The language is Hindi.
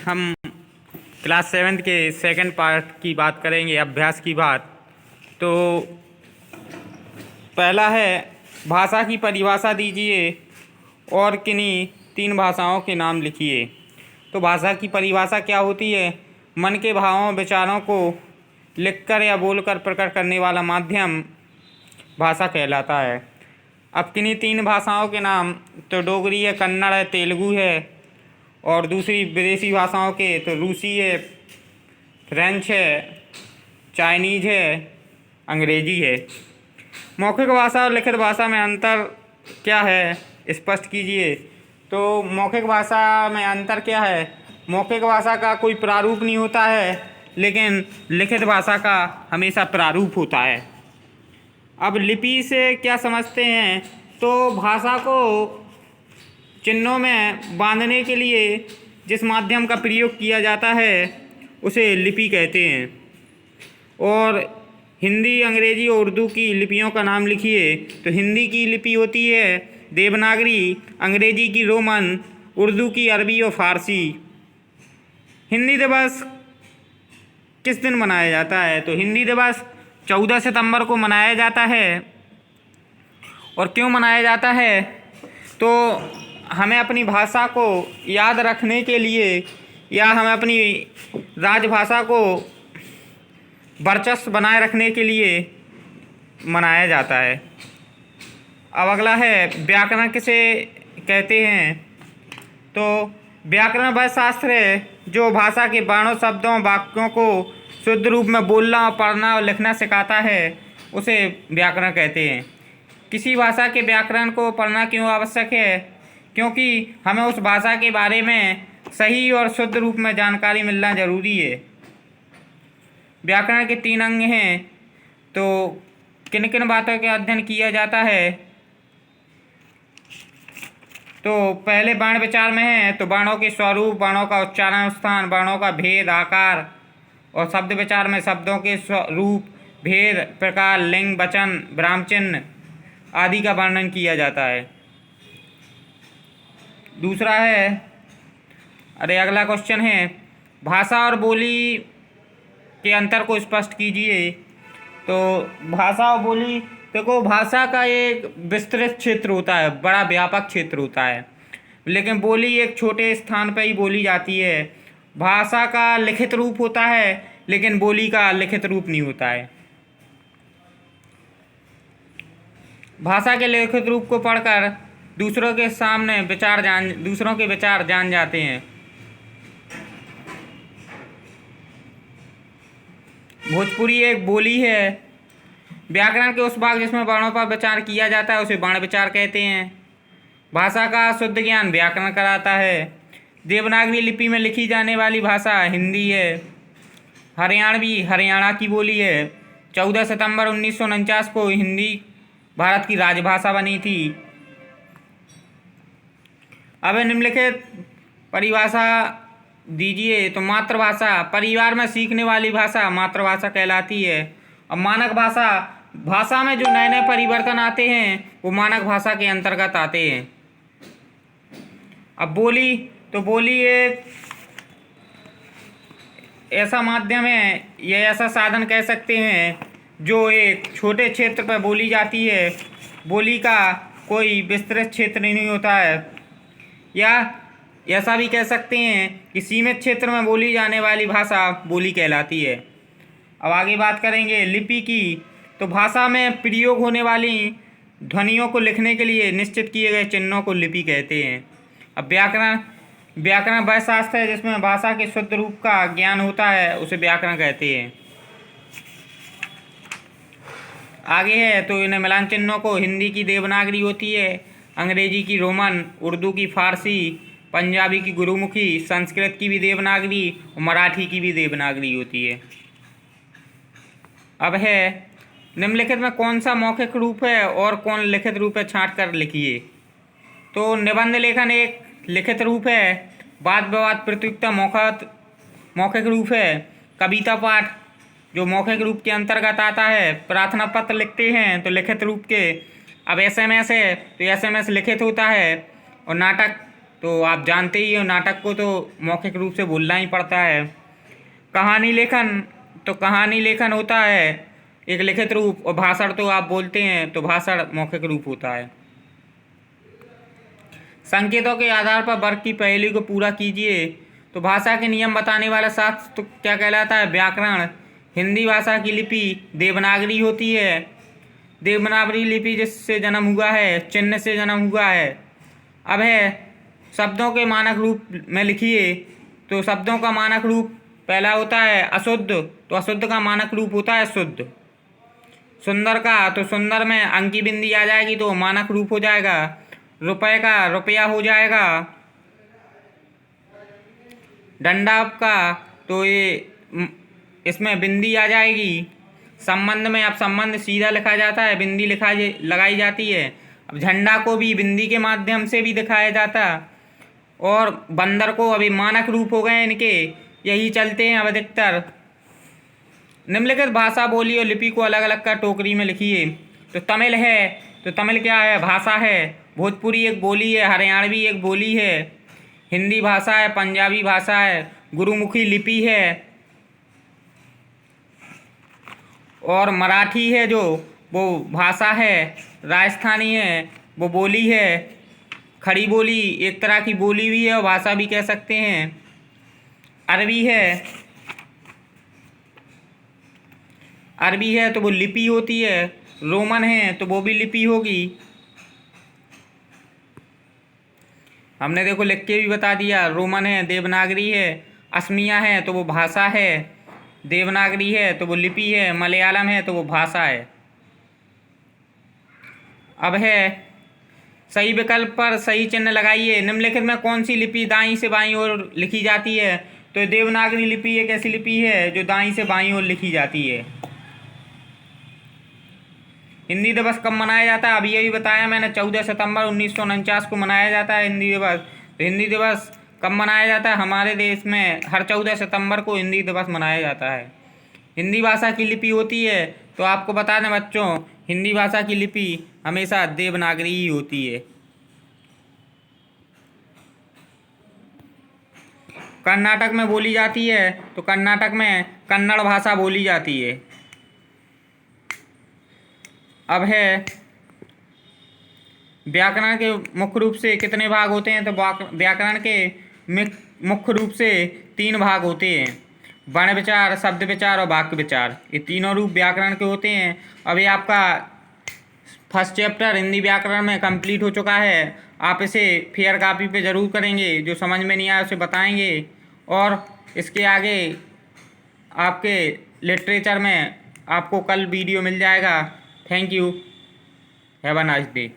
हम क्लास 7th के सेकंड पार्ट की बात करेंगे, अभ्यास की बात। तो पहला है, भाषा की परिभाषा दीजिए और किन्हीं 3 भाषाओं के नाम लिखिए। तो भाषा की परिभाषा क्या होती है? मन के भावों विचारों को लिखकर या बोलकर प्रकट करने वाला माध्यम भाषा कहलाता है। अब किन्हीं 3 भाषाओं के नाम, तो डोगरी है, कन्नड़ है, तेलुगु है, और दूसरी विदेशी भाषाओं के तो रूसी है, फ्रेंच है, चाइनीज है, अंग्रेजी है। मौखिक भाषा और लिखित भाषा में अंतर क्या है, स्पष्ट कीजिए। तो मौखिक भाषा में अंतर क्या है? मौखिक भाषा का कोई प्रारूप नहीं होता है, लेकिन लिखित भाषा का हमेशा प्रारूप होता है। अब लिपि से क्या समझते हैं? तो भाषा को चिन्हों में बांधने के लिए जिस माध्यम का प्रयोग किया जाता है उसे लिपि कहते हैं। और हिंदी, अंग्रेजी और उर्दू की लिपियों का नाम लिखिए। तो हिंदी की लिपि होती है देवनागरी, अंग्रेजी की रोमन, उर्दू की अरबी और फारसी। हिंदी दिवस किस दिन मनाया जाता है? तो हिंदी दिवस 14 सितंबर को मनाया जाता है। और क्यों मनाया जाता है? तो हमें अपनी भाषा को याद रखने के लिए या हमें अपनी राजभाषा को वर्चस्व बनाए रखने के लिए मनाया जाता है। अब अगला है, व्याकरण किसे कहते हैं? तो व्याकरण वह शास्त्र है जो भाषा के वर्णों, शब्दों, वाक्यों को शुद्ध रूप में बोलना, पढ़ना और लिखना सिखाता है, उसे व्याकरण कहते हैं। किसी भाषा के व्याकरण को पढ़ना क्यों आवश्यक है? क्योंकि हमें उस भाषा के बारे में सही और शुद्ध रूप में जानकारी मिलना जरूरी है। व्याकरण के 3 अंग हैं। तो किन किन बातों का अध्ययन किया जाता है? तो पहले वर्ण विचार में है, तो वर्णों के स्वरूप, वर्णों का उच्चारण स्थान, वर्णों का भेद, आकार। और शब्द विचार में शब्दों के स्वरूप, भेद, प्रकार, लिंग, वचन, विराम चिन्ह आदि का वर्णन किया जाता है। दूसरा है, अगला क्वेश्चन है, भाषा और बोली के अंतर को स्पष्ट कीजिए। तो भाषा और बोली, देखो भाषा का एक विस्तृत क्षेत्र होता है, बड़ा व्यापक क्षेत्र होता है, लेकिन बोली एक छोटे स्थान पर ही बोली जाती है। भाषा का लिखित रूप होता है, लेकिन बोली का लिखित रूप नहीं होता है। भाषा के लिखित रूप को पढ़कर दूसरों के विचार जान जाते हैं। भोजपुरी एक बोली है। व्याकरण के उस भाग जिसमें वर्णों पर विचार किया जाता है उसे वर्ण विचार कहते हैं। भाषा का शुद्ध ज्ञान व्याकरण कराता है। देवनागरी लिपि में लिखी जाने वाली भाषा हिंदी है। हरियाणवी हरियाणा की बोली है। 14 सितंबर 1949 को हिंदी भारत की राजभाषा बनी थी। अब निम्नलिखित परिभाषा दीजिए। तो मातृभाषा, परिवार में सीखने वाली भाषा मातृभाषा कहलाती है। और मानक भाषा, भाषा में जो नए नए परिवर्तन आते हैं वो मानक भाषा के अंतर्गत आते हैं। अब बोली, तो बोली एक ऐसा माध्यम है, यह ऐसा साधन कह सकते हैं जो एक छोटे क्षेत्र पर बोली जाती है। बोली का कोई विस्तृत क्षेत्र नहीं होता है। या ऐसा भी कह सकते हैं कि सीमित क्षेत्र में बोली जाने वाली भाषा बोली कहलाती है। अब आगे बात करेंगे लिपि की। तो भाषा में प्रयोग होने वाली ध्वनियों को लिखने के लिए निश्चित किए गए चिन्हों को लिपि कहते हैं। अब व्याकरण वह शास्त्र है जिसमें भाषा के शुद्ध रूप का ज्ञान होता है, उसे व्याकरण कहते हैं। आगे है, तो इन मिलान चिन्हों को हिंदी की देवनागरी होती है, अंग्रेजी की रोमन, उर्दू की फारसी, पंजाबी की गुरुमुखी, संस्कृत की भी देवनागरी और मराठी की भी देवनागरी होती है। अब है, निम्नलिखित में कौन सा मौखिक रूप है और कौन लिखित रूप है, छांट कर लिखिए। तो निबंध लेखन एक लिखित रूप है। वाद विवाद प्रतियोगिता मौखिक रूप है। कविता पाठ जो मौखिक रूप के अंतर्गत आता है। प्रार्थना पत्र लिखते हैं तो लिखित रूप के। अब SMS है तो SMS लिखित होता है। और नाटक तो आप जानते ही हो नाटक को तो मौखिक रूप से बोलना ही पड़ता है। कहानी लेखन होता है एक लिखित रूप, और भाषण तो आप बोलते हैं तो भाषण मौखिक रूप होता है। संकेतों के आधार पर वर्ग की पहेली को पूरा कीजिए। तो भाषा के नियम बताने वाला शास्त्र तो क्या कहलाता है? व्याकरण। हिंदी भाषा की लिपि देवनागरी होती है। देवनागरी लिपि जिससे जन्म हुआ है, चिन्ह से जन्म हुआ है। अब है शब्दों के मानक रूप में लिखिए। तो शब्दों का मानक रूप पहला होता है अशुद्ध, तो अशुद्ध का मानक रूप होता है शुद्ध। सुंदर का, तो सुंदर में अंक की बिंदी आ जाएगी तो मानक रूप हो जाएगा। रुपए का रुपया हो जाएगा। डंडा का, तो ये इसमें बिंदी आ जाएगी। संबंध में अब संबंध सीधा लिखा जाता है, बिंदी लगाई जाती है। अब झंडा को भी बिंदी के माध्यम से भी दिखाया जाता। और बंदर को अभी मानक रूप हो गए इनके, यही चलते हैं अब अधिकतर। निम्नलिखित भाषा, बोली और लिपि को अलग अलग कर टोकरी में लिखिए। तो तमिल है, तो तमिल क्या है? भाषा है। भोजपुरी एक बोली है। हरियाणवी एक बोली है। हिंदी भाषा है। पंजाबी भाषा है। गुरुमुखी लिपि है। और मराठी है जो वो भाषा है। राजस्थानी है, वो बोली है। खड़ी बोली एक तरह की बोली भी है और भाषा भी कह सकते हैं। अरबी है तो वो लिपि होती है। रोमन है तो वो भी लिपि होगी। हमने देखो लिख के भी बता दिया। रोमन है, देवनागरी है। असमिया है तो वो भाषा है। देवनागरी है तो वो लिपि है। मलयालम है तो वो भाषा है। अब है सही विकल्प पर सही चिन्ह लगाइए। निम्नलिखित में कौन सी लिपि दाईं से बाईं ओर लिखी जाती है? तो देवनागरी लिपि एक ऐसी लिपि है जो दाईं से बाईं ओर लिखी जाती है। हिंदी दिवस कब मनाया जाता है? अभी यही बताया मैंने, 14 सितंबर 1949 को मनाया जाता है हिंदी दिवस। तो हिंदी दिवस कब मनाया जाता है? हमारे देश में हर 14 सितंबर को हिंदी दिवस मनाया जाता है। हिंदी भाषा की लिपि होती है, तो आपको बता दें बच्चों, हिंदी भाषा की लिपि हमेशा देवनागरी ही होती है। कर्नाटक में बोली जाती है, तो कर्नाटक में कन्नड़ भाषा बोली जाती है। अब है व्याकरण के मुख्य रूप से कितने भाग होते हैं? तो व्याकरण के मुख्य रूप से 3 भाग होते हैं। वर्ण विचार, शब्द विचार और वाक्य विचार। ये तीनों रूप व्याकरण के होते हैं। अभी आपका फर्स्ट चैप्टर हिंदी व्याकरण में कंप्लीट हो चुका है। आप इसे फेयर कॉपी पे ज़रूर करेंगे। जो समझ में नहीं आया उसे बताएंगे। और इसके आगे आपके लिटरेचर में आपको कल वीडियो मिल जाएगा। Thank you. Have a nice day.